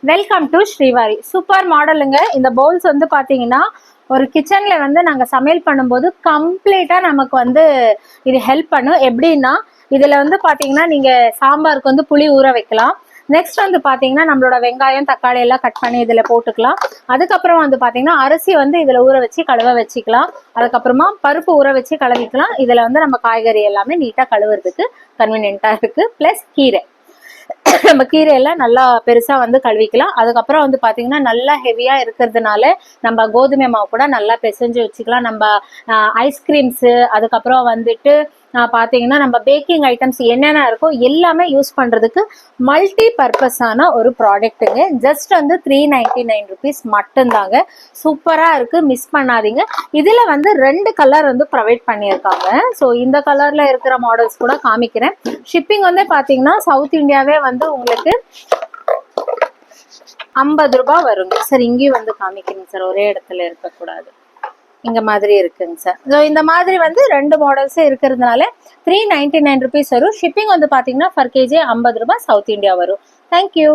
Welcome to Srivari. Super மாடலுங்க. இந்த bowls வந்து பாத்தீங்கன்னா ஒரு கிச்சன்ல வந்து நாங்க சமையல் பண்ணும்போது கம்ப்ளீட்டா நமக்கு வந்து இது ஹெல்ப் பண்ணும். எப்படின்னா இதுல வந்து பாத்தீங்கன்னா நீங்க சாம்பாருக்கு வந்து புளி ஊற வைக்கலாம். நெக்ஸ்ட் வந்து பாத்தீங்கன்னா நம்மளோட வெங்காயம் தக்காளி எல்லாம் கட் பண்ணி இதுல போட்டுக்கலாம். அதுக்கப்புறம் வந்து பாத்தீங்கன்னா அரிசி வந்து இதுல ஊற வச்சு கழுவ வச்சுக்கலாம். அதுக்கப்புறமா பருப்பு ஊற வச்சு கழுவிக்கலாம். இதுல வந்து நம்ம காய்கறி எல்லாமே நீட்டா கழுவுறதுக்கு கன்வீனியன்ட்டா இருக்கு. பிளஸ் கீரை, நம்ம கீரையெல்லாம் நல்லா பெருசா வந்து கழுவிக்கலாம். அதுக்கப்புறம் வந்து பாத்தீங்கன்னா நல்லா ஹெவியா இருக்கிறதுனால நம்ம கோதுமை மாவு கூட நல்லா பிசைஞ்சு வச்சுக்கலாம். நம்ம ஐஸ்கிரீம்ஸ், அதுக்கப்புறம் வந்துட்டு பாத்தீங்கன்னா நம்ம பேக்கிங் ஐட்டம்ஸ் என்னென்ன இருக்கோ எல்லாமே யூஸ் பண்றதுக்கு மல்டி பர்பஸான ஒரு ப்ராடக்ட்டுங்க. ஜஸ்ட் வந்து 399 ருபீஸ் மட்டும்தாங்க. சூப்பரா இருக்கு, மிஸ் பண்ணாதீங்க. இதுல வந்து 2 கலர் வந்து ப்ரொவைட் பண்ணியிருக்காங்க. ஸோ இந்த கலர்ல இருக்கிற மாடல்ஸ் கூட காமிக்கிறேன். ஷிப்பிங் வந்து பாத்தீங்கன்னா சவுத் இந்தியாவே வந்து உங்களுக்கு 50 ரூபாய் வருங்க சார். இங்கேயும் வந்து காமிக்கிறேங்க சார், ஒரே இடத்துல இருக்கக்கூடாது. இங்க மாதிரி இருக்குங்க சார். ஸோ இந்த மாதிரி வந்து 2 மாடல்ஸே இருக்கிறதுனால 399 ருபீஸ் வரும். ஷிப்பிங் வந்து பாத்தீங்கன்னா பர் கேஜி 50 ரூபாய் சவுத் இந்தியா வரும். தேங்க்யூ.